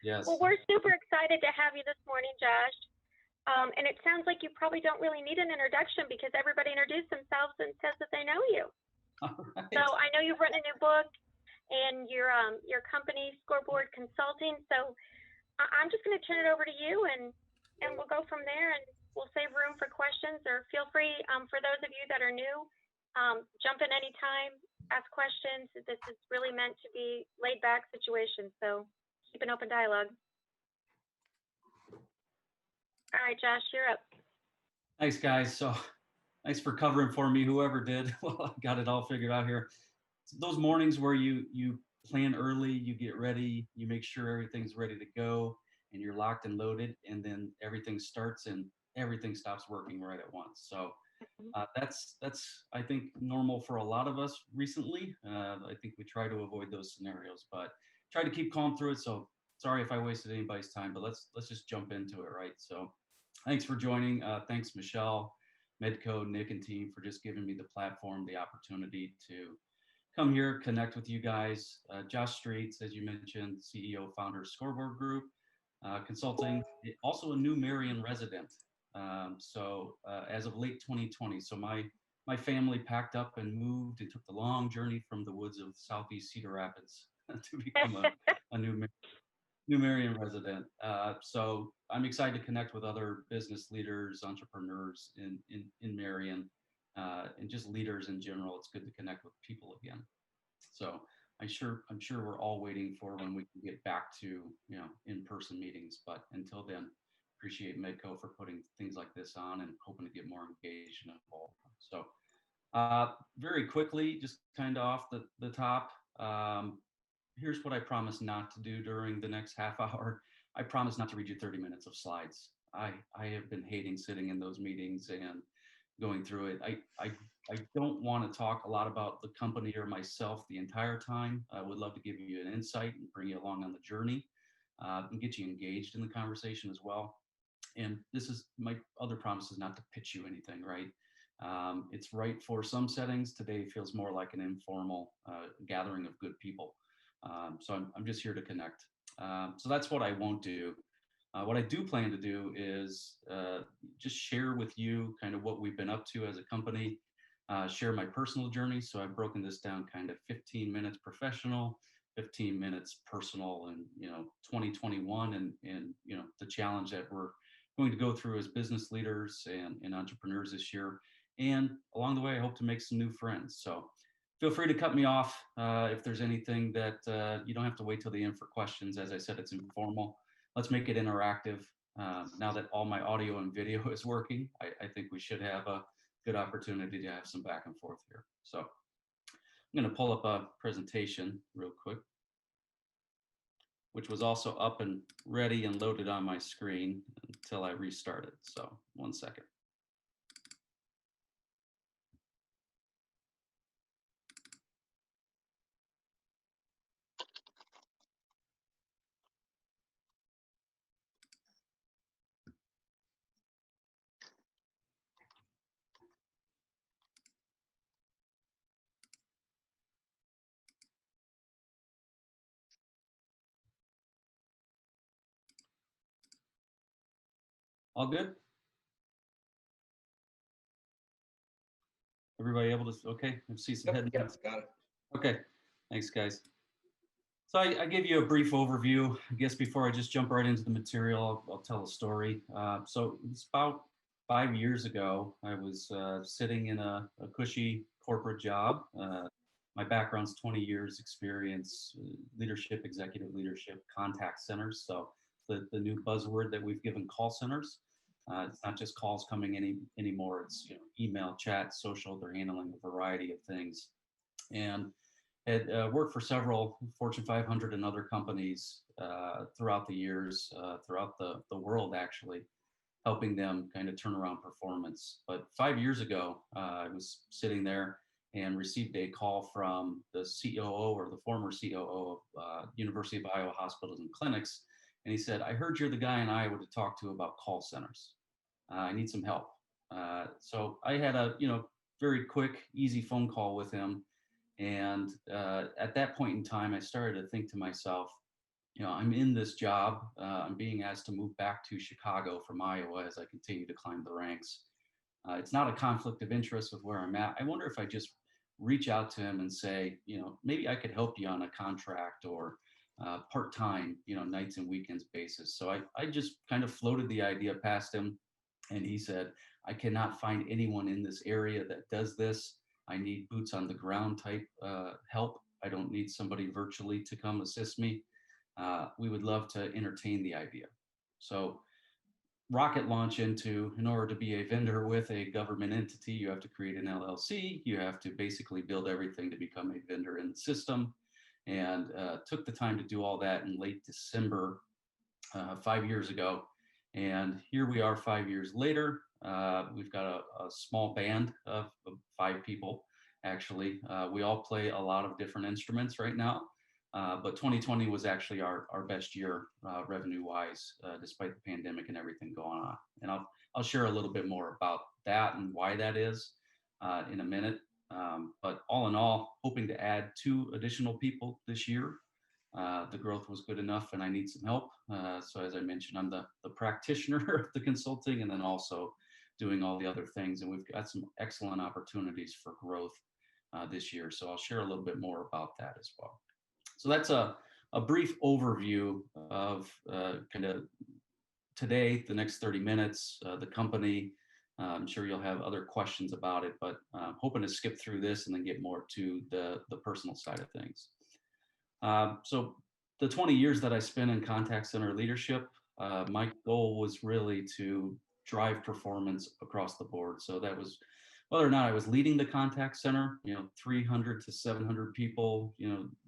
Yes. Well, we're super excited to have you this morning, Josh. And it sounds like you probably don't really need an introduction because everybody introduced themselves and says that they know you. All So right. I know you've written a new book and your company Scoreboard Consulting. So I'm just going to turn it over to you, and we'll go from there, and we'll save room for questions. Or feel free, for those of you that are new, jump in anytime, ask questions. This is really meant to be laid back situation. So keep an open dialogue. All right, Josh, you're up. Thanks, guys. So thanks for covering for me, whoever did. Well, I got it all figured out here. Those mornings where you plan early, you get ready, you make sure everything's ready to go, and you're locked and loaded, and then everything starts and everything stops working right at once. So that's I think normal for a lot of us recently. I think we try to avoid those scenarios, but try to keep calm through it. So sorry if I wasted anybody's time, but let's just jump into it, right? So thanks for joining. Thanks, Michelle, Medco, Nick, and team for just giving me the platform, the opportunity to come here, connect with you guys. Josh Streets, as you mentioned, CEO, founder, Scoreboard Group, consulting, also a new Marion resident. As of late 2020, so my family packed up and moved and took the long journey from the woods of Southeast Cedar Rapids to become a new Marion resident. So I'm excited to connect with other business leaders, entrepreneurs in Marion, and just leaders in general. It's good to connect with people again. So I'm sure we're all waiting for when we can get back to in-person meetings. But until then, appreciate Medco for putting things like this on and hoping to get more engaged and involved. So very quickly, just kind of off the top, here's what I promise not to do during the next half hour. I promise not to read you 30 minutes of slides. I have been hating sitting in those meetings and going through it. I don't want to talk a lot about the company or myself the entire time. I would love to give you an insight and bring you along on the journey and get you engaged in the conversation as well. And this is my other promise is not to pitch you anything, right? It's right for some settings. Today feels more like an informal gathering of good people. So I'm just here to connect. So that's what I won't do. What I do plan to do is just share with you kind of what we've been up to as a company, share my personal journey. So I've broken this down kind of 15 minutes professional, 15 minutes personal, and 2021 and the challenge that we're going to go through as business leaders and entrepreneurs this year. And along the way, I hope to make some new friends. So feel free to cut me off if there's anything that you don't have to wait till the end for questions. As I said, it's informal. Let's make it interactive. Now that all my audio and video is working, I think we should have a good opportunity to have some back and forth here. So I'm going to pull up a presentation real quick, which was also up and ready and loaded on my screen until I restarted. So 1 second. All good? Everybody able to, okay, I see some head nods. Got it. Okay, thanks guys. So I gave you a brief overview. I guess before I just jump right into the material, I'll tell a story. So it's about 5 years ago, I was sitting in a cushy corporate job. My background's 20 years experience, leadership, executive leadership, contact centers. So the new buzzword that we've given call centers. It's not just calls coming in anymore. It's email, chat, social. They're handling a variety of things. And had worked for several Fortune 500 and other companies throughout the years, throughout the world actually, helping them kind of turn around performance. But 5 years ago, I was sitting there and received a call from the COO or the former COO of University of Iowa Hospitals and Clinics. And he said, I heard you're the guy in Iowa to talk to about call centers. I need some help. So I had a very quick, easy phone call with him. And at that point in time, I started to think to myself, I'm in this job. I'm being asked to move back to Chicago from Iowa as I continue to climb the ranks. It's not a conflict of interest with where I'm at. I wonder if I just reach out to him and say, maybe I could help you on a contract or part-time, nights and weekends basis. So I just kind of floated the idea past him, and he said, I cannot find anyone in this area that does this. I need boots on the ground type help. I don't need somebody virtually to come assist me. We would love to entertain the idea. So rocket launch into, in order to be a vendor with a government entity, you have to create an LLC. You have to basically build everything to become a vendor in the system. And took the time to do all that in late December 5 years ago. And here we are 5 years later. We've got a small band of 5 people, actually. We all play a lot of different instruments right now. But 2020 was actually our best year revenue wise, despite the pandemic and everything going on. And I'll share a little bit more about that and why that is in a minute. But all in all, hoping to add 2 additional people this year. The growth was good enough and I need some help. So as I mentioned, I'm the practitioner of the consulting and then also doing all the other things. And we've got some excellent opportunities for growth this year. So I'll share a little bit more about that as well. So that's a brief overview of kind of today, the next 30 minutes, the company. I'm sure you'll have other questions about it, but hoping to skip through this and then get more to the personal side of things. So the 20 years that I spent in contact center leadership, my goal was really to drive performance across the board. So that was whether or not I was leading the contact center, 300 to 700 people,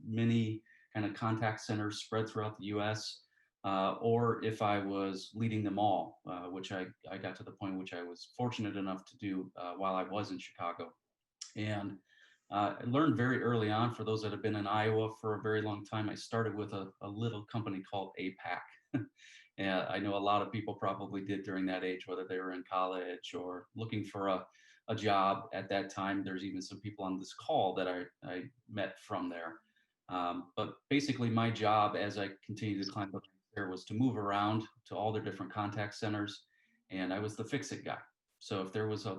many kind of contact centers spread throughout the US, or if I was leading them all, which I got to the point which I was fortunate enough to do while I was in Chicago. And I learned very early on, for those that have been in Iowa for a very long time, I started with a little company called APAC. And I know a lot of people probably did during that age, whether they were in college or looking for a job at that time. There's even some people on this call that I met from there. But basically my job as I continued to climb up there was to move around to all the different contact centers. And I was the fix-it guy. So if there was a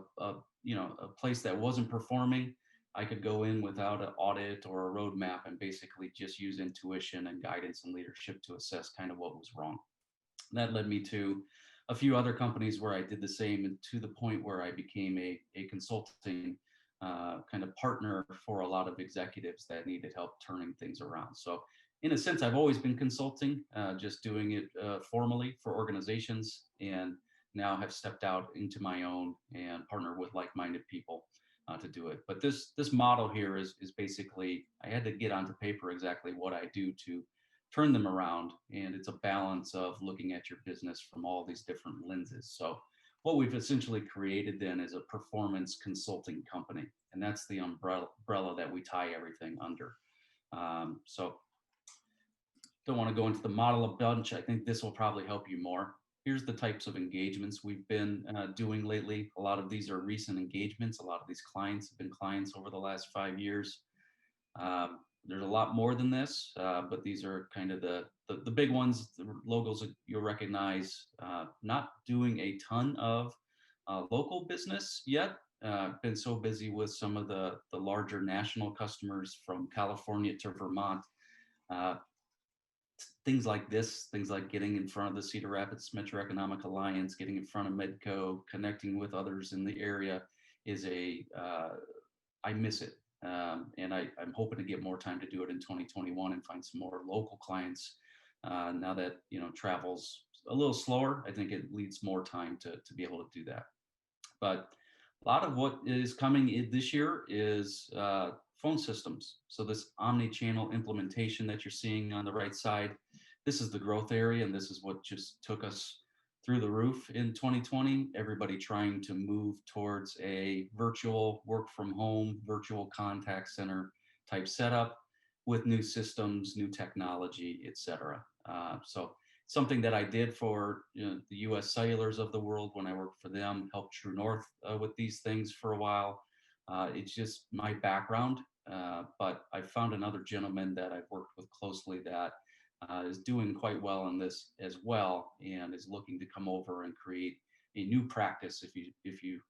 place that wasn't performing, I could go in without an audit or a roadmap and basically just use intuition and guidance and leadership to assess kind of what was wrong. That led me to a few other companies where I did the same, and to the point where I became a consulting kind of partner for a lot of executives that needed help turning things around. So in a sense, I've always been consulting, just doing it formally for organizations, and now have stepped out into my own and partner with like-minded people to do it. But this model here is basically, I had to get onto paper exactly what I do to turn them around. And it's a balance of looking at your business from all these different lenses. So what we've essentially created then is a performance consulting company. And that's the umbrella that we tie everything under. So don't want to go into the model a bunch. I think this will probably help you more. Here's the types of engagements we've been doing lately. A lot of these are recent engagements. A lot of these clients have been clients over the last 5 years. There's a lot more than this, but these are kind of the big ones, the logos that you'll recognize. Not doing a ton of local business yet. Been so busy with some of the larger national customers from California to Vermont. Things like this, things like getting in front of the Cedar Rapids Metro Economic Alliance, getting in front of Medco, connecting with others in the area is I miss it. And I'm hoping to get more time to do it in 2021 and find some more local clients. Now that, travel's a little slower, I think it leads more time to be able to do that. But a lot of what is coming in this year is phone systems. So this omni-channel implementation that you're seeing on the right side, this is the growth area, and this is what just took us through the roof in 2020. Everybody trying to move towards a virtual work from home, virtual contact center type setup with new systems, new technology, et cetera. So something that I did for the US Cellulars of the world when I worked for them, helped True North with these things for a while. It's just my background, but I found another gentleman that I've worked with closely that is doing quite well in this as well, and is looking to come over and create a new practice, if you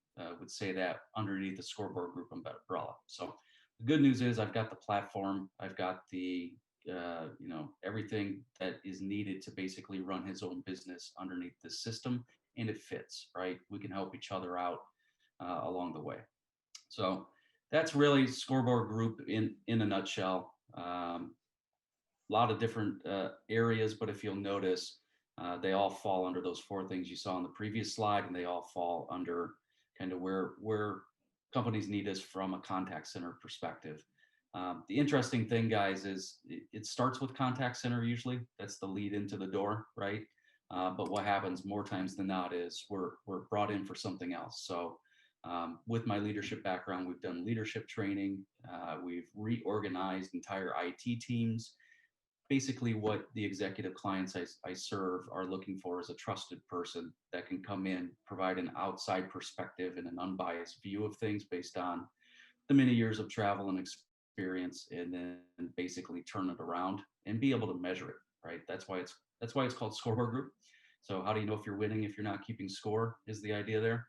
would say that, underneath the Scoreboard Group umbrella. So the good news is I've got the platform, I've got the everything that is needed to basically run his own business underneath the system, and it fits, right? We can help each other out along the way. So that's really Scoreboard Group in a nutshell. A lot of different areas, but if you'll notice, they all fall under those four things you saw on the previous slide, and they all fall under kind of where companies need us from a contact center perspective. The interesting thing, guys, is it starts with contact center usually. That's the lead into the door, right? But what happens more times than not is we're brought in for something else. So with my leadership background, we've done leadership training. We've reorganized entire IT teams. Basically, what the executive clients I serve are looking for is a trusted person that can come in, provide an outside perspective and an unbiased view of things based on the many years of travel and experience, and then basically turn it around and be able to measure it, right? That's why it's called Scoreboard Group. So how do you know if you're winning if you're not keeping score, is the idea there.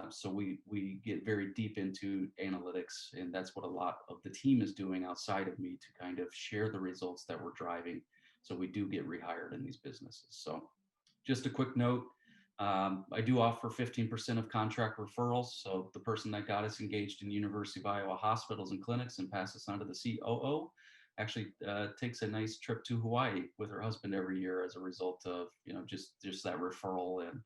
So we get very deep into analytics, and that's what a lot of the team is doing outside of me to kind of share the results that we're driving. So we do get rehired in these businesses. So just a quick note, I do offer 15% of contract referrals. So the person that got us engaged in University of Iowa hospitals and clinics and passed us on to the COO actually takes a nice trip to Hawaii with her husband every year as a result of just that referral and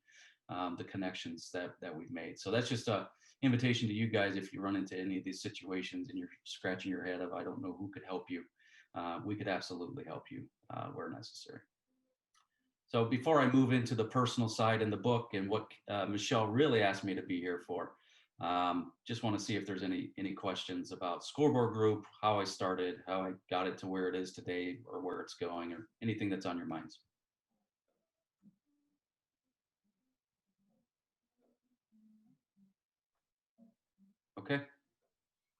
the connections that we've made. So that's just a invitation to you guys. If you run into any of these situations and you're scratching your head of, I don't know who could help you, we could absolutely help you where necessary. So before I move into the personal side in the book and what Michelle really asked me to be here for, just want to see if there's any questions about Scoreboard Group, how I started, how I got it to where it is today, or where it's going, or anything that's on your minds. Okay.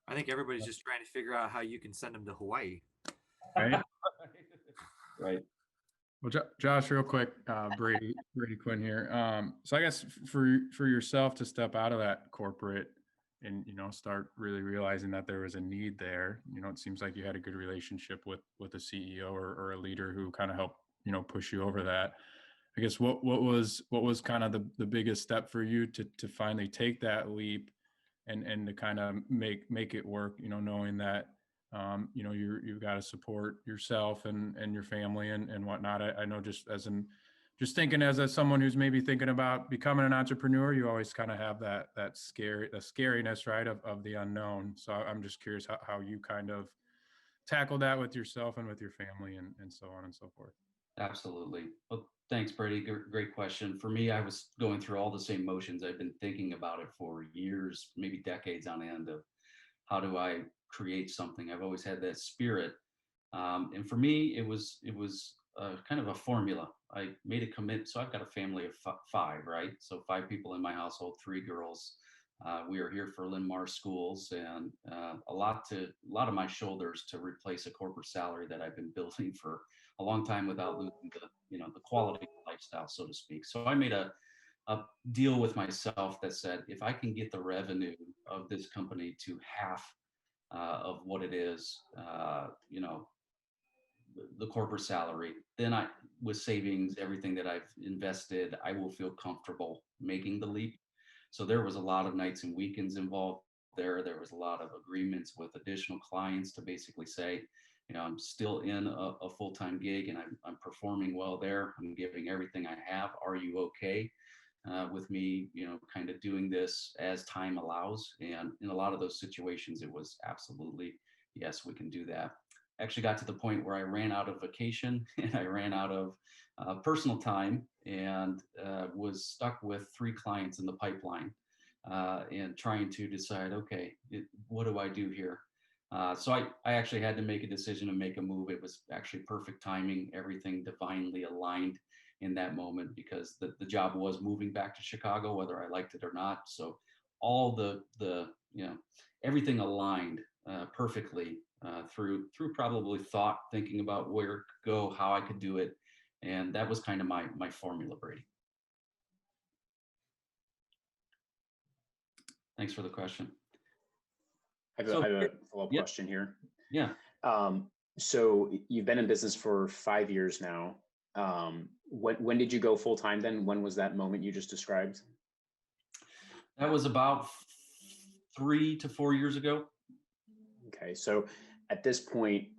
I think everybody's just trying to figure out how you can send them to Hawaii. Right. Right. Well, Josh, real quick, Brady Quinn here. So I guess for yourself to step out of that corporate and start really realizing that there was a need there. It seems like you had a good relationship with a CEO or a leader who kind of helped push you over that. I guess what was kind of the biggest step for you to finally take that leap and to kind of make it work, knowing that you've got to support yourself and your family and whatnot. I know just thinking as someone who's maybe thinking about becoming an entrepreneur, you always kind of have that scariness, right, of the unknown. So I'm just curious how you kind of tackle that with yourself and with your family and so on and so forth. Absolutely. Well, thanks, Brady. Great question. For me, I was going through all the same motions. I've been thinking about it for years, maybe decades on end, of how do I create something. I've always had that spirit. And for me, it was kind of a formula. I made a commit. So I've got a family of five, right? So 5 people in my household, 3 girls. We are here for Linn-Mar schools, and a lot of my shoulders to replace a corporate salary that I've been building for a long time without losing the quality of lifestyle, so to speak. So I made a deal with myself that said, if I can get the revenue of this company to half of what it is, the corporate salary, then with savings, everything that I've invested, I will feel comfortable making the leap. So there was a lot of nights and weekends involved there. There was a lot of agreements with additional clients to basically say, I'm still in a full-time gig and I'm performing well there. I'm giving everything I have. Are you okay with me, kind of doing this as time allows? And in a lot of those situations, it was absolutely, yes, we can do that. Actually got to the point where I ran out of vacation and I ran out of personal time, and was stuck with 3 clients in the pipeline and trying to decide, okay, what do I do here? So I actually had to make a decision and make a move. It was actually perfect timing, everything divinely aligned in that moment, because the job was moving back to Chicago, whether I liked it or not. So all the everything aligned perfectly through probably thought, thinking about where it could go, how I could do it, and that was kind of my formula, Brady. Thanks for the question. I So- have a follow-up Yep. question here. Yeah. So you've been in business for 5 years now. When did you go full time then? When was that moment you just described? That was about 3 to 4 years ago. Okay, so at this point,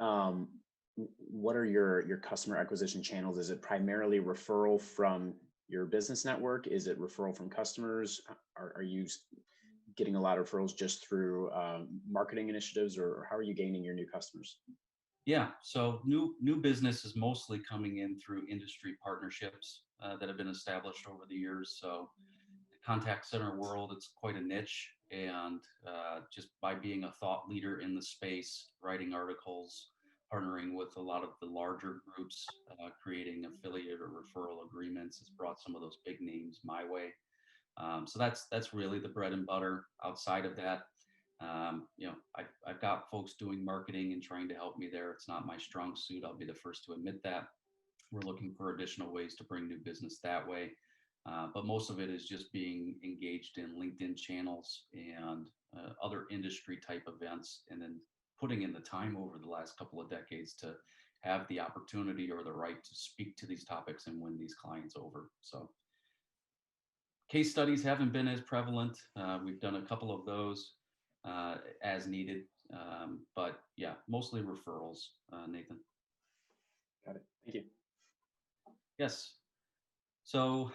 what are your customer acquisition channels? Is it primarily referral from your business network? Is it referral from customers? Are you getting a lot of referrals just through marketing initiatives, or how are you gaining your new customers? Yeah, so new business is mostly coming in through industry partnerships that have been established over the years. So the contact center world, it's quite a niche, and just by being a thought leader in the space, writing articles, partnering with a lot of the larger groups, creating affiliate or referral agreements, has brought some of those big names my way. So that's really the bread and butter. Outside of that, I've got folks doing marketing and trying to help me there. It's not my strong suit. I'll be the first to admit that. We're looking for additional ways to bring new business that way. But most of it is just being engaged in LinkedIn channels and other industry type events, and then putting in the time over the last couple of decades to have the opportunity or the right to speak to these topics and win these clients over. So case studies haven't been as prevalent. We've done a couple of those as needed. But yeah, mostly referrals, Nathan. Got it. Thank you. Yes. So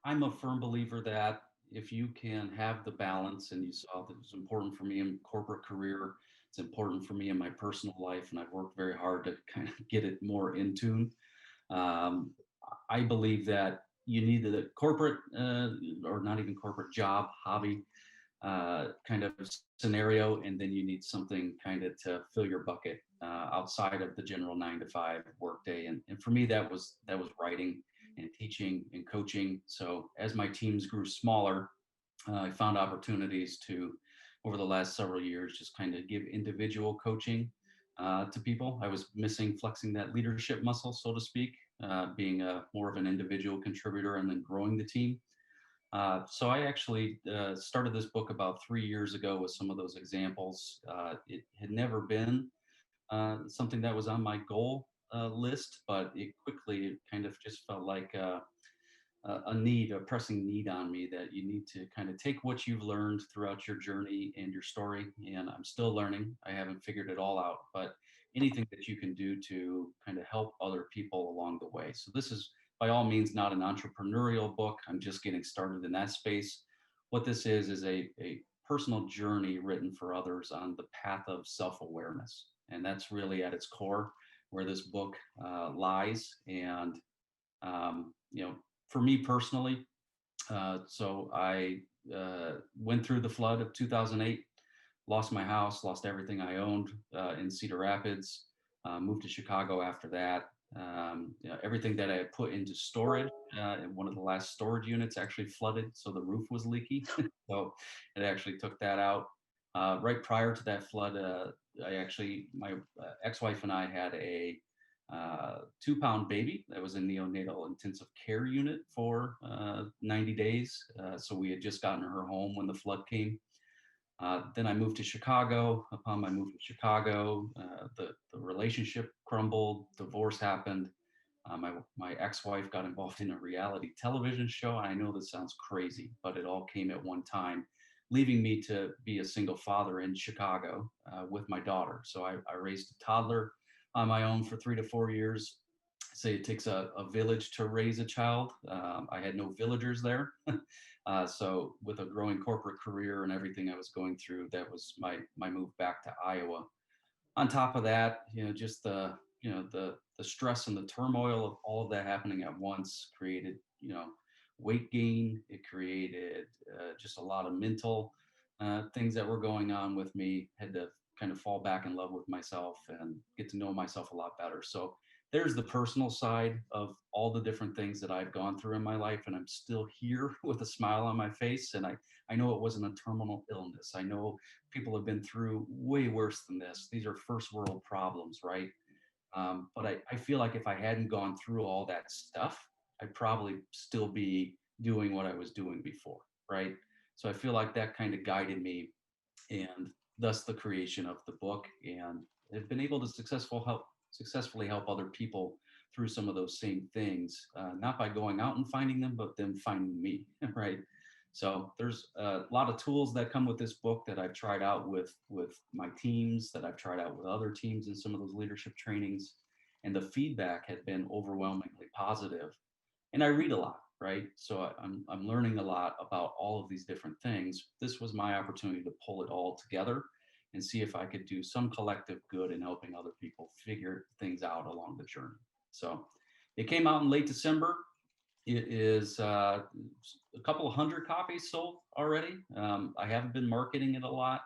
I'm a firm believer that if you can have the balance, and you saw that it's important for me in corporate career, it's important for me in my personal life, and I've worked very hard to kind of get it more in tune. I believe that you need the corporate or not even corporate job, hobby kind of scenario, and then you need something kind of to fill your bucket outside of the general 9 to 5 workday. And for me, that was writing and teaching and coaching. So as my teams grew smaller, I found opportunities to, over the last several years, just kind of give individual coaching to people. I was missing flexing that leadership muscle, so to speak, being more of an individual contributor and then growing the team. So I actually started this book about 3 years ago with some of those examples. It had never been something that was on my goal list, but it quickly kind of just felt like a pressing need on me, that you need to kind of take what you've learned throughout your journey and your story. And I'm still learning. I haven't figured it all out, but anything that you can do to kind of help other people along the way. So this is by all means not an entrepreneurial book. I'm just getting started in that space. What this is a personal journey written for others on the path of self-awareness. And that's really at its core where this book lies. And, for me personally, so I went through the flood of 2008, lost my house, lost everything I owned in Cedar Rapids, moved to Chicago after that. Everything that I had put into storage in one of the last storage units actually flooded, so the roof was leaky. So it actually took that out. Right prior to that flood, my ex-wife and I had a 2-pound baby that was in neonatal intensive care unit for 90 days. So we had just gotten her home when the flood came. Then I moved to Chicago. Upon my move to Chicago, the relationship crumbled, divorce happened. My ex-wife got involved in a reality television show. I know this sounds crazy, but it all came at one time, leaving me to be a single father in Chicago with my daughter. So I raised a toddler on my own for 3 to 4 years. Say it takes a village to raise a child. I had no villagers there. So with a growing corporate career and everything I was going through, that was my move back to Iowa. On top of that, just the stress and the turmoil of all of that happening at once created, weight gain. It created just a lot of mental things that were going on with me. Had to kind of fall back in love with myself and get to know myself a lot better. So there's the personal side of all the different things that I've gone through in my life, and I'm still here with a smile on my face. And I know it wasn't a terminal illness. I know people have been through way worse than this. These are first world problems, right? But I feel like if I hadn't gone through all that stuff, I'd probably still be doing what I was doing before, right? So I feel like that kind of guided me, and thus the creation of the book. And I've been able to successfully help other people through some of those same things, not by going out and finding them, but them finding me, right? So there's a lot of tools that come with this book that I've tried out with my teams, that I've tried out with other teams in some of those leadership trainings, and the feedback had been overwhelmingly positive. And I read a lot, right? So I'm learning a lot about all of these different things. This was my opportunity to pull it all together and see if I could do some collective good in helping other people figure things out along the journey. So it came out in late December. It is a couple of hundred copies sold already. I haven't been marketing it a lot.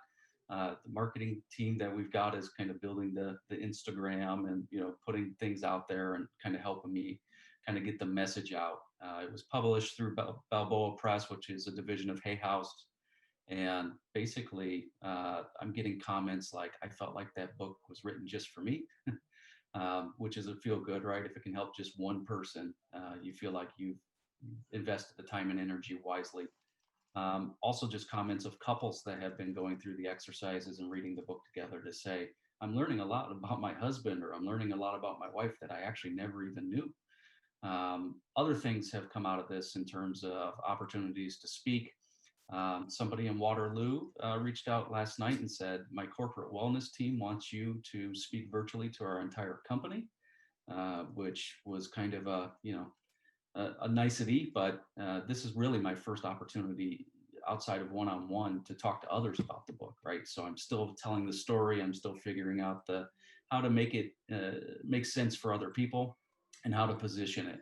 The marketing team that we've got is kind of building the Instagram and putting things out there and kind of helping me kind of get the message out. It was published through Balboa Press, which is a division of Hay House. And basically, I'm getting comments like, I felt like that book was written just for me. Which is a feel good, right? If it can help just one person, you feel like you've invested the time and energy wisely. Also just comments of couples that have been going through the exercises and reading the book together to say, I'm learning a lot about my husband, or I'm learning a lot about my wife that I actually never even knew. Other things have come out of this in terms of opportunities to speak. Somebody in Waterloo reached out last night and said, my corporate wellness team wants you to speak virtually to our entire company, which was kind of a nicety, but this is really my first opportunity outside of one-on-one to talk to others about the book, right? So I'm still telling the story. I'm still figuring out how to make it make sense for other people and how to position it.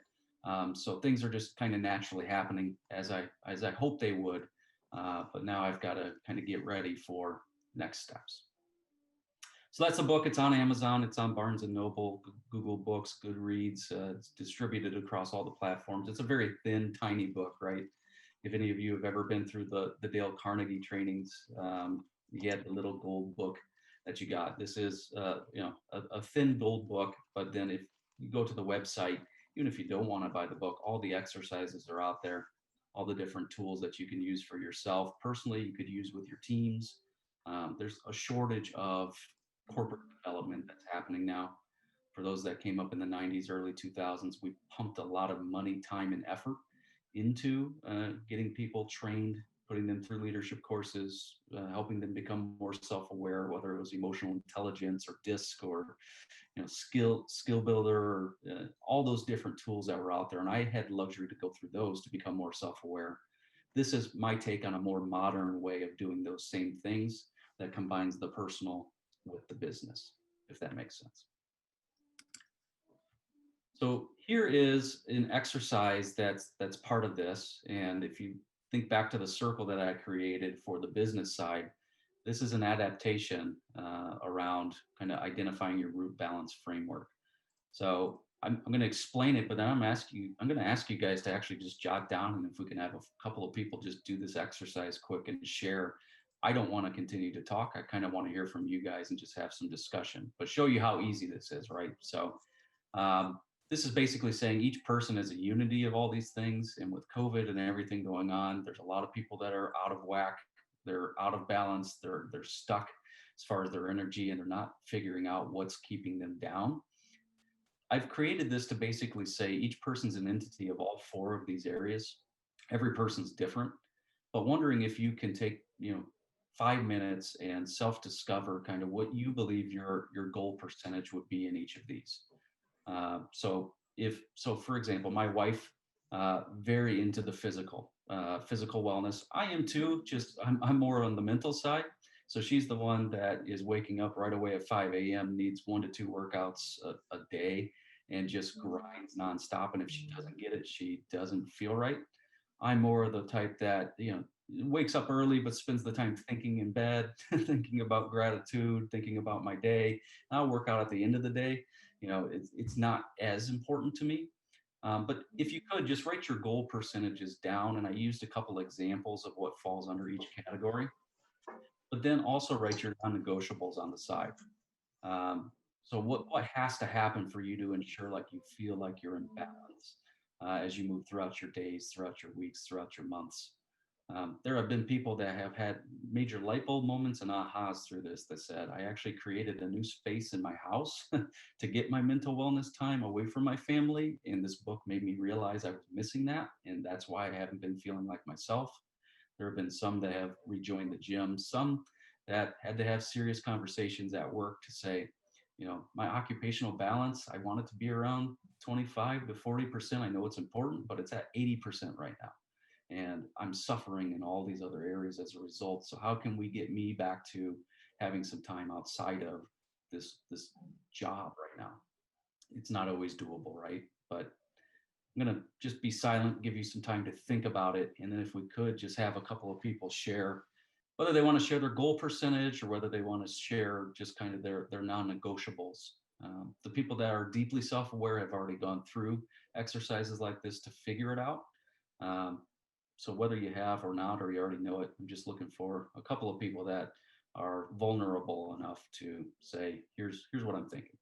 So things are just kind of naturally happening as I hope they would. But now I've got to kind of get ready for next steps. So that's a book. It's on Amazon. It's on Barnes and Noble, Google Books, Goodreads. It's distributed across all the platforms. It's a very thin, tiny book, right? If any of you have ever been through the Dale Carnegie trainings, you had the little gold book that you got. This is, a thin gold book. But then if you go to the website, even if you don't want to buy the book, all the exercises are out there. All the different tools that you can use for yourself. Personally, you could use with your teams. There's a shortage of corporate development that's happening now. For those that came up in the 90s, early 2000s, we pumped a lot of money, time, and effort into getting people trained, putting them through leadership courses, helping them become more self-aware, whether it was emotional intelligence or DISC or skill builder, or all those different tools that were out there. And I had luxury to go through those to become more self-aware. This is my take on a more modern way of doing those same things that combines the personal with the business, if that makes sense. So here is an exercise that's part of this. And if you think back to the circle that I created for the business side, this is an adaptation around kind of identifying your root balance framework. So I'm going to explain it, but then I'm going to ask you guys to actually just jot down, and if we can have a couple of people just do this exercise quick and share. I don't want to continue to talk. I kind of want to hear from you guys and just have some discussion, but show you how easy this is, right? So this is basically saying each person is a unity of all these things. And with COVID and everything going on, there's a lot of people that are out of whack. They're out of balance. They're stuck as far as their energy, and they're not figuring out what's keeping them down. I've created this to basically say each person's an entity of all four of these areas. Every person's different, but wondering if you can take, 5 minutes and self-discover kind of what you believe your goal percentage would be in each of these. So for example, my wife, very into the physical wellness. I am too, just I'm more on the mental side. So she's the one that is waking up right away at 5 a.m., needs 1 to 2 workouts a day, and just grinds nonstop. And if she doesn't get it, she doesn't feel right. I'm more of the type that, wakes up early, but spends the time thinking in bed, thinking about gratitude, thinking about my day. I'll work out at the end of the day. it's not as important to me. But if you could just write your goal percentages down, and I used a couple examples of what falls under each category, but then also write your non-negotiables on the side. So what has to happen for you to ensure like you feel like you're in balance as you move throughout your days, throughout your weeks, throughout your months. There have been people that have had major light bulb moments and ahas through this that said, I actually created a new space in my house to get my mental wellness time away from my family. And this book made me realize I was missing that. And that's why I haven't been feeling like myself. There have been some that have rejoined the gym, some that had to have serious conversations at work to say, my occupational balance, I want it to be around 25 to 40%. I know it's important, but it's at 80% right now. And I'm suffering in all these other areas as a result. So how can we get me back to having some time outside of this job right now? It's not always doable, right? But I'm going to just be silent, give you some time to think about it. And then if we could just have a couple of people share whether they want to share their goal percentage or whether they want to share just kind of their non-negotiables. The people that are deeply self-aware have already gone through exercises like this to figure it out. So whether you have or not, or you already know it, I'm just looking for a couple of people that are vulnerable enough to say, here's what I'm thinking.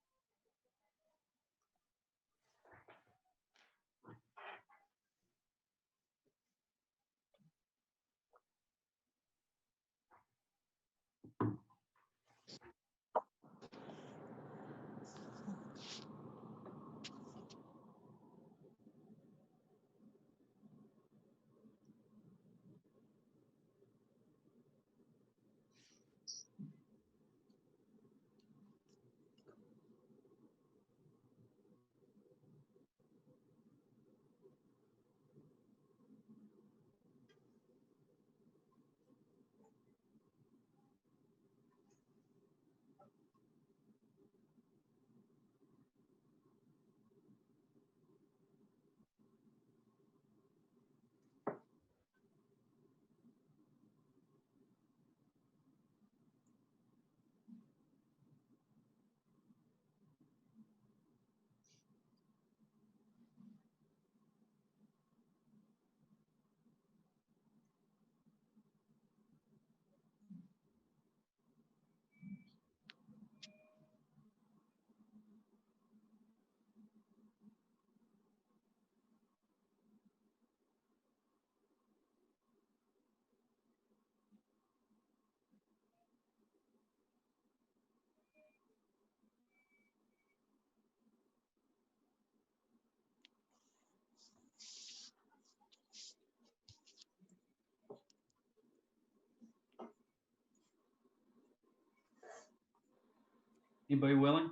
Anybody willing?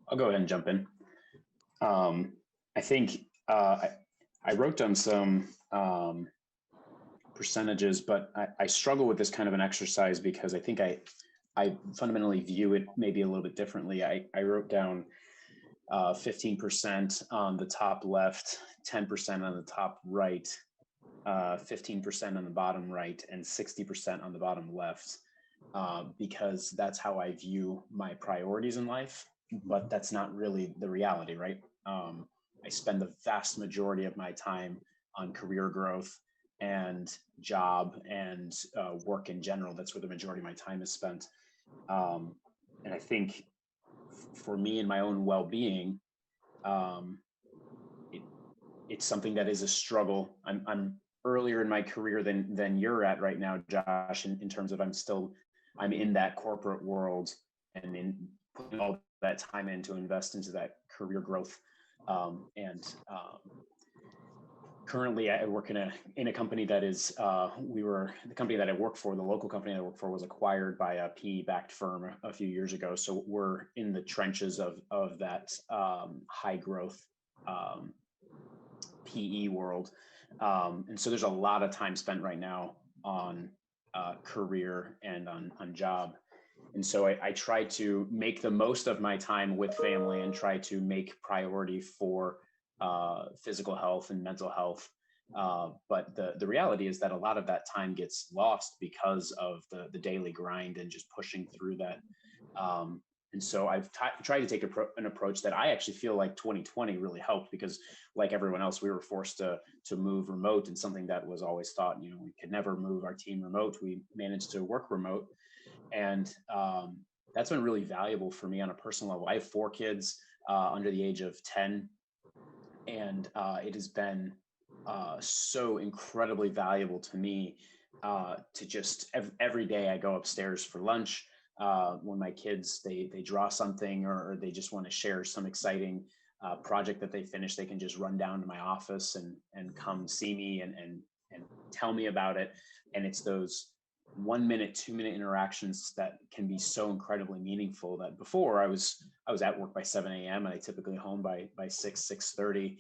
I'll go ahead and jump in. I think I wrote down some percentages, but I struggle with this kind of an exercise because I think I fundamentally view it maybe a little bit differently. I wrote down 15% on the top left, 10% on the top right, 15% on the bottom right, and 60% on the bottom left, because that's how I view my priorities in life. But that's not really the reality, right? I spend the vast majority of my time on career growth and job and work in general. That's where the majority of my time is spent. And I think for me and my own well-being, it's something that is a struggle. I'm earlier in my career than you're at right now, Josh, in terms of I'm in that corporate world and in putting all that time in to invest into that career growth. Currently I work in a company that is, the company that I work for, the local company I work for was acquired by a PE-backed firm a few years ago. So we're in the trenches of that high growth PE world. And so there's a lot of time spent right now on career and on job. And so I try to make the most of my time with family and try to make priority for physical health and mental health. But the reality is that a lot of that time gets lost because of the daily grind and just pushing through And so I've tried to take an approach that I actually feel like 2020 really helped, because like everyone else, we were forced to move remote, and something that was always thought, we could never move our team remote. We managed to work remote. And that's been really valuable for me on a personal level. I have 4 kids under the age of 10. And it has been so incredibly valuable to me to just every day I go upstairs for lunch. When my kids, they draw something, or they just want to share some exciting project that they finish, they can just run down to my office and come see me and tell me about it. And it's those 1 minute, 2 minute interactions that can be so incredibly meaningful, that before I was at work by 7 a.m. and I typically home by 6:30.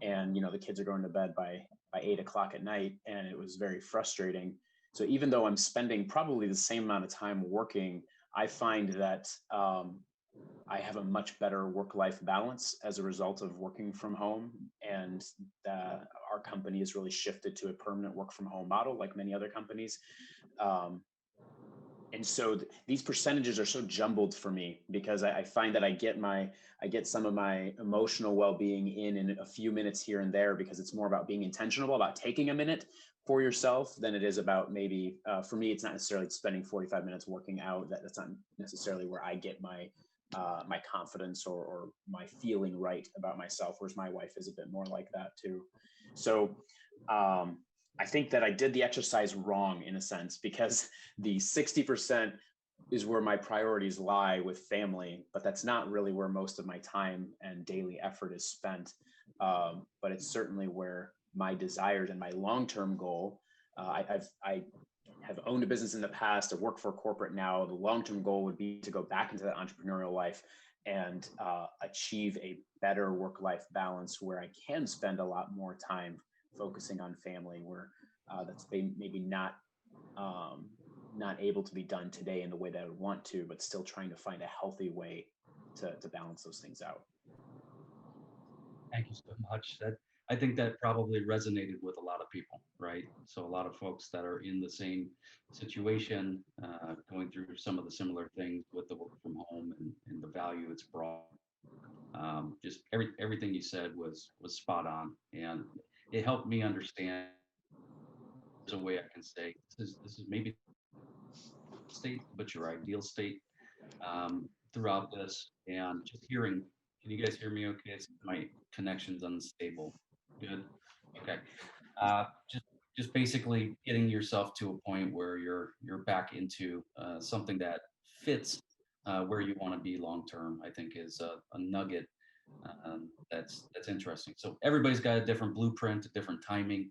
And, the kids are going to bed by 8 o'clock at night. And it was very frustrating. So even though I'm spending probably the same amount of time working, I find that I have a much better work-life balance as a result of working from home. And our company has really shifted to a permanent work from home model, like many other companies. And so these percentages are so jumbled for me, because I find that I get some of my emotional well-being in a few minutes here and there, because it's more about being intentional about taking a minute for yourself than it is about maybe, for me, it's not necessarily spending 45 minutes working out. That's not necessarily where I get my confidence or my feeling right about myself, whereas my wife is a bit more like that too. So I think that I did the exercise wrong in a sense, because the 60% is where my priorities lie with family, but that's not really where most of my time and daily effort is spent. But it's certainly where my desires and my long-term goal. I have owned a business in the past. I work for a corporate now. The long-term goal would be to go back into that entrepreneurial life and achieve a better work-life balance, where I can spend a lot more time focusing on family, where that's maybe not able to be done today in the way that I would want to, but still trying to find a healthy way to balance those things out. Thank you so much. I think that probably resonated with a lot of people, right? So a lot of folks that are in the same situation, going through some of the similar things with the work from home and the value it's brought. Just everything you said was spot on, and it helped me understand. There's a way I can say this is maybe state, but your ideal state throughout this. And just hearing, can you guys hear me okay? My connection's unstable. Good. Okay. Just basically getting yourself to a point where you're back into something that fits where you want to be long term, I think is a nugget that's interesting. So everybody's got a different blueprint, a different timing.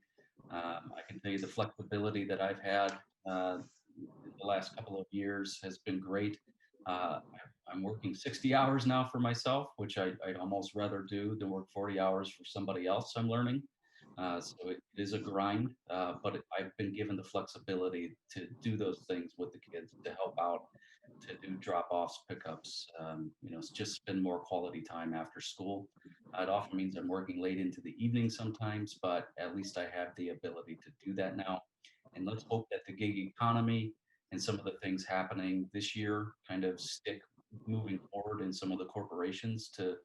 I can tell you the flexibility that I've had in the last couple of years has been great. I'm working 60 hours now for myself, which I'd almost rather do than work 40 hours for somebody else, I'm learning. So it is a grind, but I've been given the flexibility to do those things with the kids, to help out, to do drop-offs, pickups, just spend more quality time after school. It often means I'm working late into the evening sometimes, but at least I have the ability to do that now. And let's hope that the gig economy and some of the things happening this year kind of stick moving forward in some of the corporations to,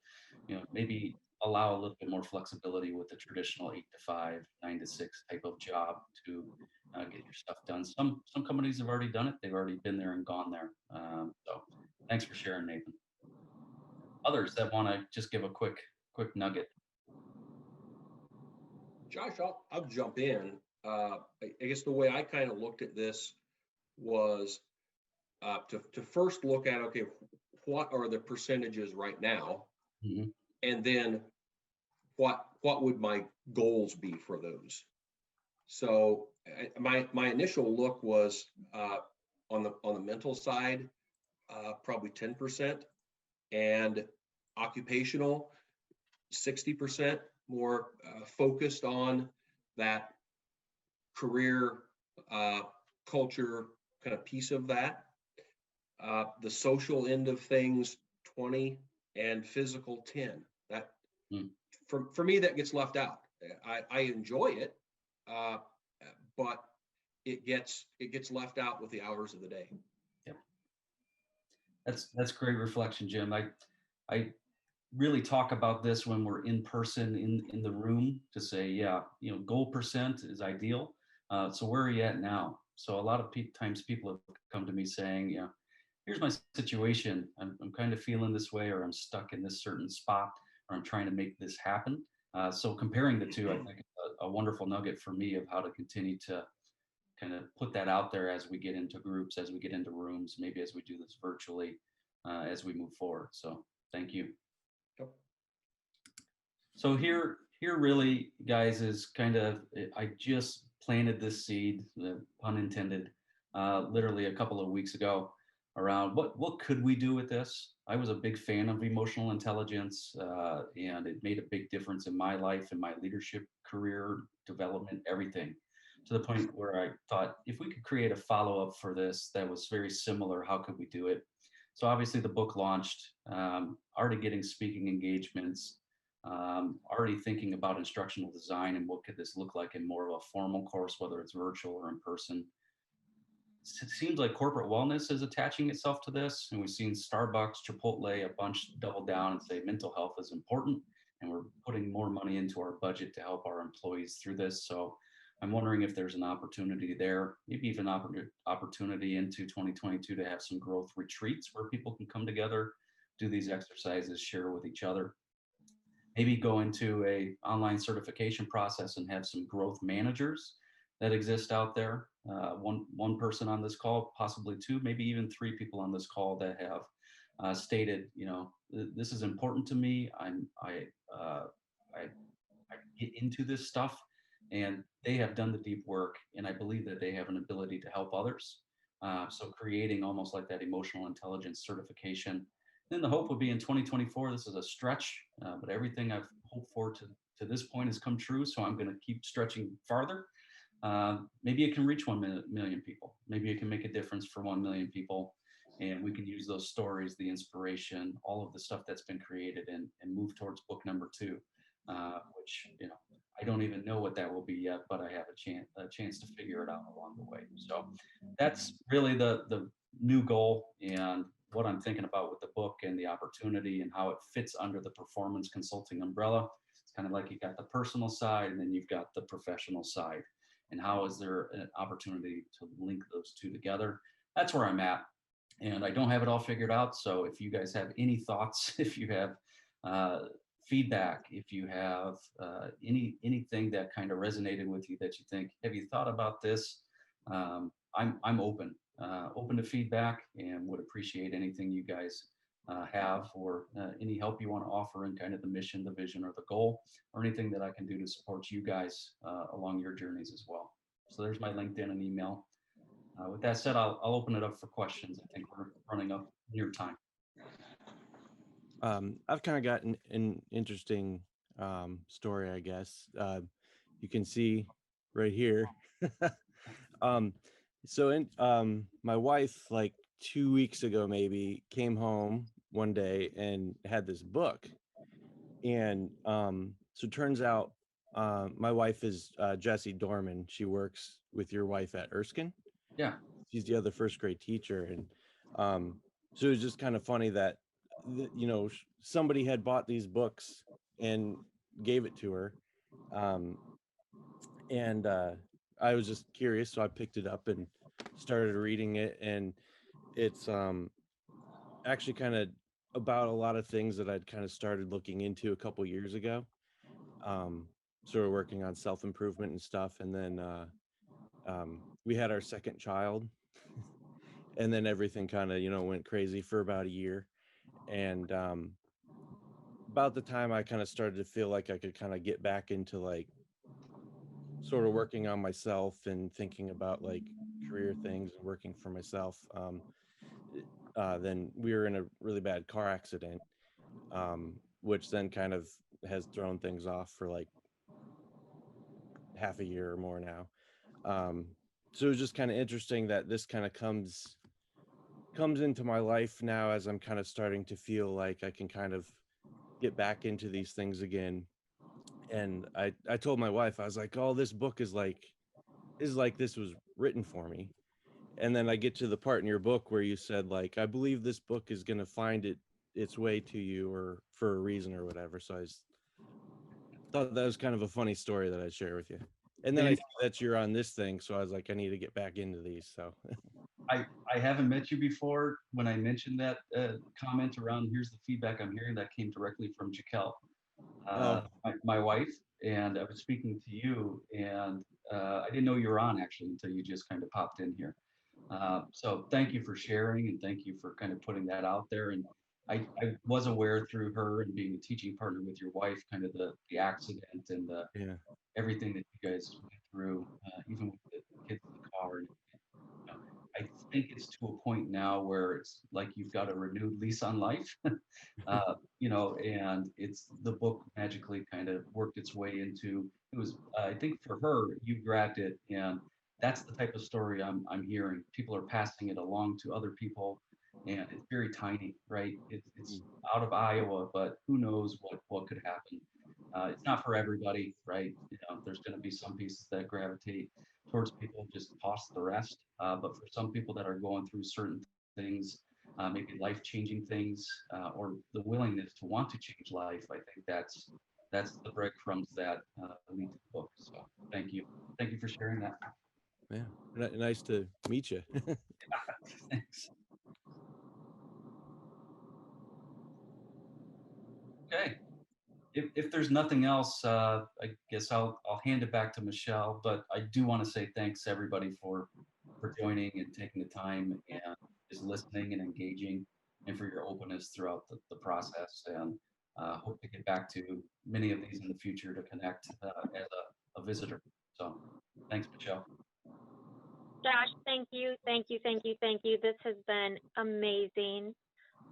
maybe allow a little bit more flexibility with the traditional 8 to 5, 9 to 6 type of job to get your stuff done. Some companies have already done it. They've already been there and gone there. So thanks for sharing, Nathan. Others that want to just give a quick nugget. Josh, I'll jump in. I guess the way I kind of looked at this was to first look at, okay, what are the percentages right now? Mm-hmm. And then what would my goals be for those? So my initial look was on the mental side, probably 10%, and occupational 60%, more focused on that career culture kind of piece of that. The social end of things 20, and physical 10. That for me, that gets left out. I enjoy it, but it gets left out with the hours of the day. Yep. That's great reflection, Jim. I really talk about this when we're in person in the room to say, yeah, goal percent is ideal. So where are you at now? So a lot of times people have come to me saying, yeah, here's my situation. I'm kind of feeling this way, or I'm stuck in this certain spot, or I'm trying to make this happen. So comparing the two, I think is a wonderful nugget for me of how to continue to kind of put that out there as we get into groups, as we get into rooms, maybe as we do this virtually, as we move forward. So thank you. Yep. So here really, guys, is kind of, I just planted this seed, pun intended, literally a couple of weeks ago around what could we do with this? I was a big fan of emotional intelligence, and it made a big difference in my life, in my leadership career, development, everything, to the point where I thought if we could create a follow-up for this that was very similar, how could we do it? So obviously the book launched, already getting speaking engagements, already thinking about instructional design and what could this look like in more of a formal course, whether it's virtual or in person. It seems like corporate wellness is attaching itself to this, and we've seen Starbucks, Chipotle, a bunch double down and say mental health is important, and we're putting more money into our budget to help our employees through this. So I'm wondering if there's an opportunity there, maybe even opportunity into 2022 to have some growth retreats where people can come together, do these exercises, share with each other, maybe go into a online certification process and have some growth managers that exist out there. One person on this call, possibly two, maybe even three people on this call that have stated, this is important to me. I get into this stuff, and they have done the deep work, and I believe that they have an ability to help others. So creating almost like that emotional intelligence certification. Then the hope would be in 2024. This is a stretch, but everything I've hoped for to this point has come true. So I'm going to keep stretching farther. Maybe it can reach 1 million people. Maybe it can make a difference for 1 million people. And we can use those stories, the inspiration, all of the stuff that's been created and move towards book number 2, which, I don't even know what that will be yet, but I have a chance to figure it out along the way. So that's really the new goal and what I'm thinking about with the book and the opportunity and how it fits under the performance consulting umbrella. It's kind of like you got the personal side and then you've got the professional side. And how is there an opportunity to link those two together? That's where I'm at. And I don't have it all figured out. So if you guys have any thoughts, if you have feedback, if you have anything that kind of resonated with you that you think, have you thought about this? I'm open to feedback and would appreciate anything you guys have or any help you want to offer in kind of the mission, the vision, or the goal, or anything that I can do to support you guys along your journeys as well. So there's my LinkedIn and email. With that said, I'll open it up for questions. I think we're running up near time. I've kind of got an interesting story, I guess. You can see right here. My wife, like 2 weeks ago, maybe came home one day and had this book. And so it turns out my wife is Jessie Dorman. She works with your wife at Erskine. Yeah. She's the other first grade teacher. And so it was just kind of funny that, somebody had bought these books and gave it to her. And I was just curious. So I picked it up and started reading it. And it's actually kind of about a lot of things that I'd kind of started looking into a couple years ago. Sort of working on self-improvement and stuff. And then we had our second child. And then everything kind of, went crazy for about a year. And about the time I kind of started to feel like I could kind of get back into like sort of working on myself and thinking about like career things and working for myself, then we were in a really bad car accident, which then kind of has thrown things off for like half a year or more now. So it was just kind of interesting that this kind of comes into my life now as I'm kind of starting to feel like I can kind of get back into these things again. And I told my wife, I was like, oh, this book is like this was written for me. And then I get to the part in your book where you said, like, I believe this book is going to find its way to you or for a reason or whatever. So thought that was kind of a funny story that I'd share with you. And then I see that you're on this thing, so I was like, I need to get back into these. So I haven't met you before. When I mentioned that comment around here's the feedback I'm hearing, that came directly from Jaquel, my wife, and I was speaking to you, and I didn't know you were on actually until you just kind of popped in here. So thank you for sharing, and thank you for kind of putting that out there. And I was aware through her and being a teaching partner with your wife, kind of the accident and the yeah, everything that you guys went through, even with the kids in the car. And, you know, I think it's to a point now where it's like you've got a renewed lease on life, and it's the book magically kind of worked its way into. It was, I think, for her, you grabbed it, and that's the type of story I'm hearing. People are passing it along to other people, and it's very tiny, right? It's out of Iowa, but who knows what could happen. It's not for everybody, right? There's going to be some pieces that gravitate towards people, just toss the rest. But for some people that are going through certain things, maybe life-changing things, or the willingness to want to change life, I think that's the breadcrumbs that lead to the book. So thank you for sharing that. yeah. Nice to meet you. Thanks. Okay. If there's nothing else, I guess I'll hand it back to Michelle. But I do want to say thanks everybody for joining and taking the time and just listening and engaging, and for your openness throughout the process. And hope to get back to many of these in the future to connect as a visitor. So thanks, Michelle. Josh, thank you, thank you, thank you, thank you. This has been amazing.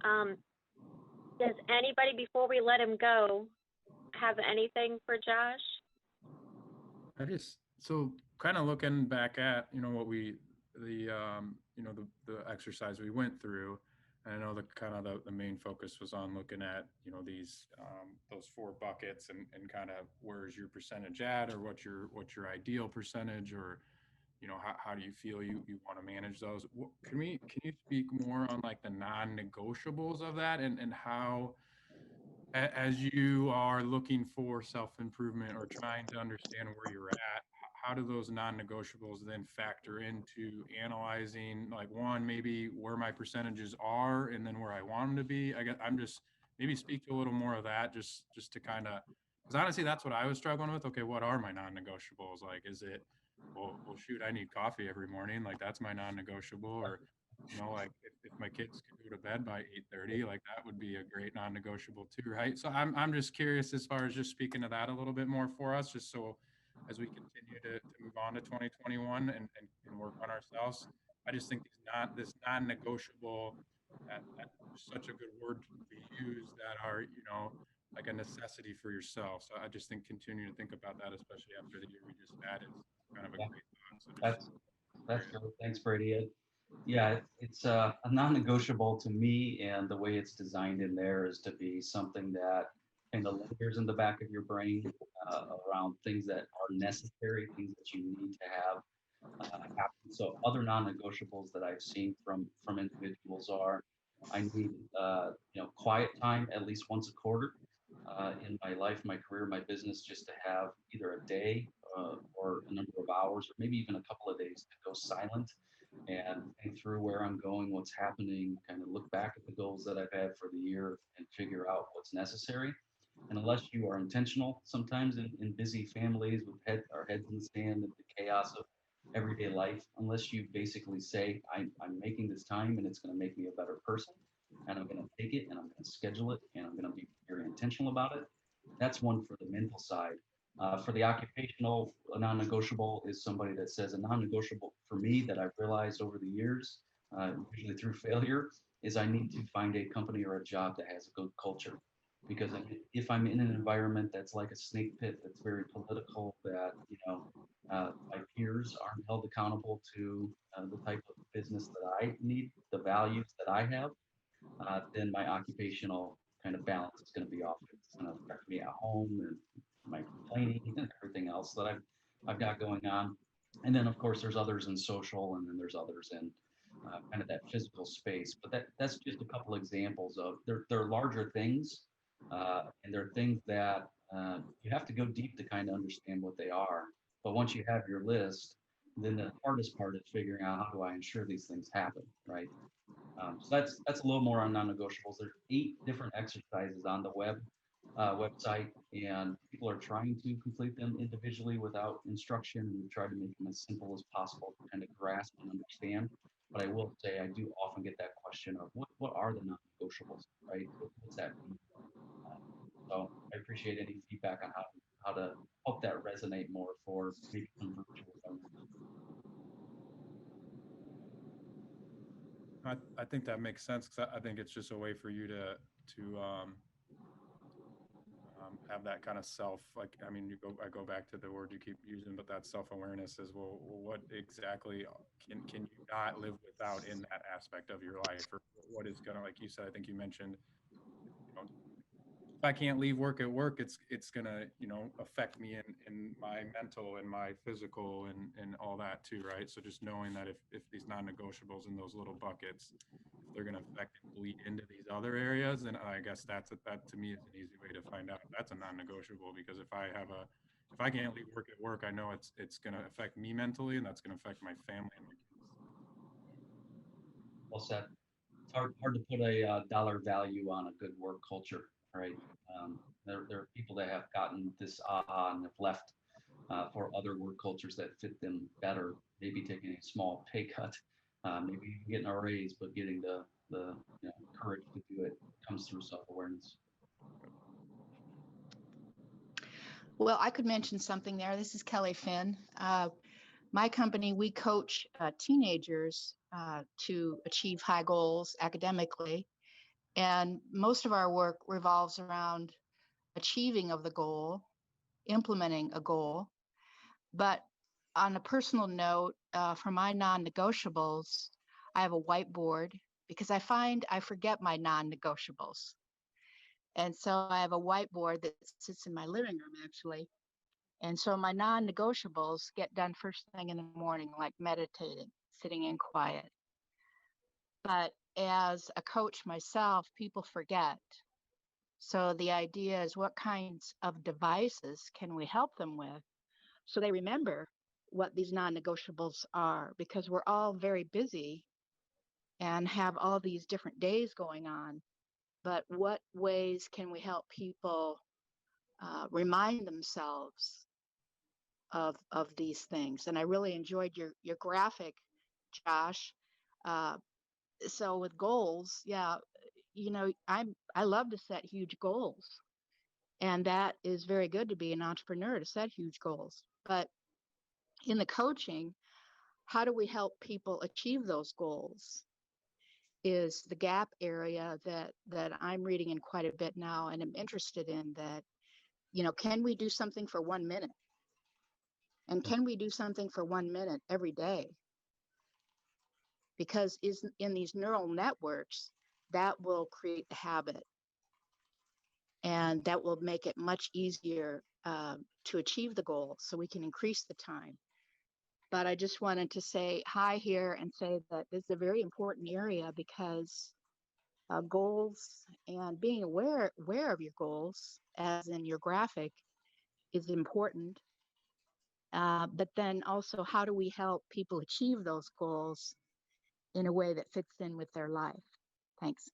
Does anybody, before we let him go, have anything for Josh? So kind of looking back at, what the exercise we went through. And I know the main focus was on looking at, these, those 4 buckets and kind of where's your percentage at, or what's your ideal percentage, or, how do you feel you want to manage those? Can you speak more on like the non-negotiables of that, and how, as you are looking for self-improvement or trying to understand where you're at, how do those non-negotiables then factor into analyzing, like, one, maybe where my percentages are and then where I want them to be? I'm just, maybe speak to a little more of that, just to kind of, because honestly, that's what I was struggling with. Okay, what are my non-negotiables? Like, is it, well, shoot, I need coffee every morning. Like, that's my non-negotiable. Or, like if my kids could go to bed by 8:30, like that would be a great non-negotiable too, right? So I'm just curious, as far as just speaking to that a little bit more for us, just so as we continue to move on to 2021 and work on ourselves. I just think this non-negotiable, that's such a good word to use, that are, like a necessity for yourself. So I just think continue to think about that, especially after the year we just had, is kind of a Yeah, great thought. So that's just that's great. Thanks, Brady. Yeah, it's a non-negotiable to me, and the way it's designed in there is to be something that kind of lingers in the back of your brain, around things that are necessary, things that you need to have happen. So other non-negotiables that I've seen from individuals are, I need quiet time at least once a quarter, in my life, my career, my business, just to have either a day, or a number of hours, or maybe even a couple of days to go silent and think through where I'm going, what's happening, kind of look back at the goals that I've had for the year and figure out what's necessary. And unless you are intentional, sometimes in busy families with our heads in the sand and the chaos of everyday life, unless you basically say, I'm making this time and it's going to make me a better person, and I'm going to take it and I'm going to schedule it and I'm going to be very intentional about it. That's one for the mental side. For the occupational, a non-negotiable is somebody that says, a non-negotiable for me that I've realized over the years, usually through failure, is I need to find a company or a job that has a good culture. Because if I'm in an environment that's like a snake pit, that's very political, that my peers aren't held accountable to the type of business that I need, the values that I have, then my occupational kind of balance is going to be off. It's going to affect me at home and my complaining and everything else that I've got going on. And then of course there's others in social, and then there's others in kind of that physical space. But that's just a couple examples of there are larger things, and there are things that you have to go deep to kind of understand what they are. But once you have your list, then the hardest part is figuring out, how do I ensure these things happen, right? So that's a little more on non-negotiables. There's 8 different exercises on the website, and people are trying to complete them individually without instruction. And we try to make them as simple as possible to kind of grasp and understand. But I will say I do often get that question of what are the non-negotiables, right? What's that mean? Uh, so I appreciate any feedback on how to help that resonate more for maybe some virtual learners. I think that makes sense, because I think it's just a way for you to have that kind of self, like, I mean, I go back to the word you keep using, but that self-awareness is, well, what exactly can you not live without in that aspect of your life, or what is gonna, like you said, I think you mentioned, you know, if I can't leave work at work, it's gonna, affect me in my mental and my physical and all that too, right? So just knowing that if these non-negotiables in those little buckets, if they're gonna affect and bleed into these other areas, then I guess that to me is an easy way to find out that's a non-negotiable. Because if I can't leave work at work, I know it's gonna affect me mentally, and that's gonna affect my family and my kids. Well said. It's hard to put a dollar value on a good work culture, right? There are people that have gotten this aha and have left for other work cultures that fit them better, maybe taking a small pay cut, maybe even getting a raise, but getting the courage to do it comes through self-awareness. Well, I could mention something there. This is Kelly Finn. My company, we coach teenagers to achieve high goals academically. And most of our work revolves around achieving of the goal, implementing a goal. But on a personal note, for my non-negotiables, I have a whiteboard, because I find I forget my non-negotiables. And so I have a whiteboard that sits in my living room, actually. And so my non-negotiables get done first thing in the morning, like meditating, sitting in quiet. But as a coach myself, people forget. So the idea is, what kinds of devices can we help them with so they remember what these non-negotiables are? Because we're all very busy and have all these different days going on. But what ways can we help people remind themselves of these things? And I really enjoyed your graphic, Josh. So with goals, yeah, I love to set huge goals, and that is very good to be an entrepreneur, to set huge goals. But in the coaching, how do we help people achieve those goals is the gap area that I'm reading in quite a bit now, and I'm interested in that. Can we do something for 1 minute? And can we do something for 1 minute every day? Because in these neural networks, that will create the habit, and that will make it much easier to achieve the goal, so we can increase the time. But I just wanted to say hi here and say that this is a very important area, because goals and being aware of your goals, as in your graphic, is important. But then also, how do we help people achieve those goals in a way that fits in with their life? Thanks.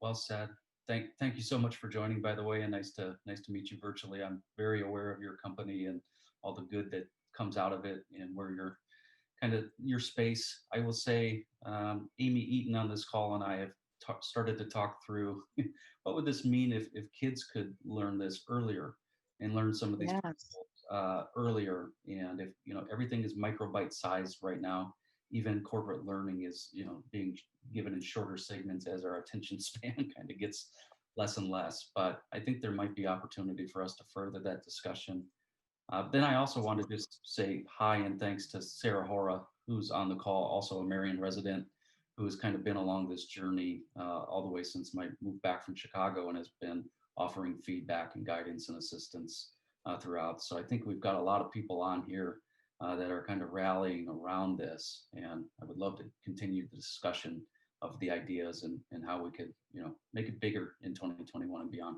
Well said. Thank you so much for joining, by the way, and nice to meet you virtually. I'm very aware of your company and all the good that comes out of it, and where you're kind of your space. I will say, Amy Eaton on this call and I have started to talk through what would this mean if kids could learn this earlier and learn some of these Yes. principles earlier. And if everything is microbyte sized right now, even corporate learning is being given in shorter segments as our attention span kind of gets less and less. But I think there might be opportunity for us to further that discussion. Then I also want to just say hi and thanks to Sarah Hora, who's on the call, also a Marion resident, who has kind of been along this journey all the way since my move back from Chicago, and has been offering feedback and guidance and assistance throughout. So I think we've got a lot of people on here that are kind of rallying around this. And I would love to continue the discussion of the ideas and how we could, make it bigger in 2021 and beyond.